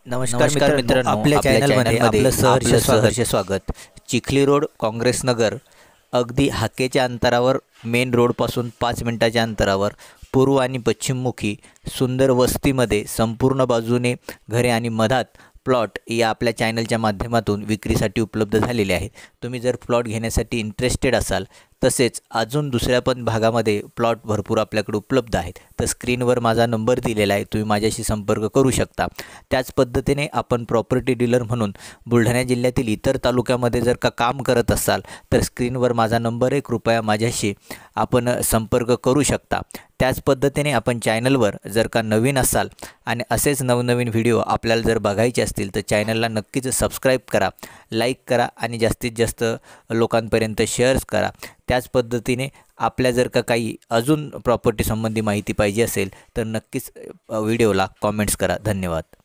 नमस्कार मित्रांनो, आपल्या चॅनलमध्ये आपलं सहर्ष स्वागत। चिखली रोड, काँग्रेस नगर, अगदी हाकेच्या अंतरावर, मेन रोडपासून 5 मिनिटाच्या अंतरावर पूर्व आणि पश्चिममुखी सुंदर वस्तीमध्ये संपूर्ण बाजूने घरे आणि मधात प्लॉट या आपल्या चॅनलच्या माध्यमातून विक्रीसाठी उपलब्ध झालेले आहेत। तुम्ही जर प्लॉट घेण्यासाठी इंटरेस्टेड असाल, तसेच अजून दुसऱ्या पण भागामध्ये प्लॉट भरपूर आपल्याकडे उपलब्ध आहेत, तर स्क्रीनवर माझा नंबर दिलेला आहे, तुम्ही माझ्याशी संपर्क करू शकता। त्याच पद्धतीने आपण प्रॉपर्टी डीलर म्हणून बुलढाणा जिल्ह्यातील इतर तालुक्यामध्ये जर का काम करत असाल, तर स्क्रीनवर माझा नंबर आहे, कृपया माझ्याशी आपण संपर्क करू शकता। त्याच पद्धतीने आपण चॅनलवर जर का नवीन असाल आणि असेच नवनवीन व्हिडिओ आपल्याला जर बघायचे असतील, तर चॅनलला नक्कीच सबस्क्राईब करा, लाईक करा आणि जास्तीत जास्त लोकांपर्यंत शेअर्स करा। त्याच पद्धतीने आपल्या जर का काही अजून प्रॉपर्टी संबंधी माहिती पाहिजे असेल, तर नक्कीच व्हिडिओला कमेंट्स करा। धन्यवाद।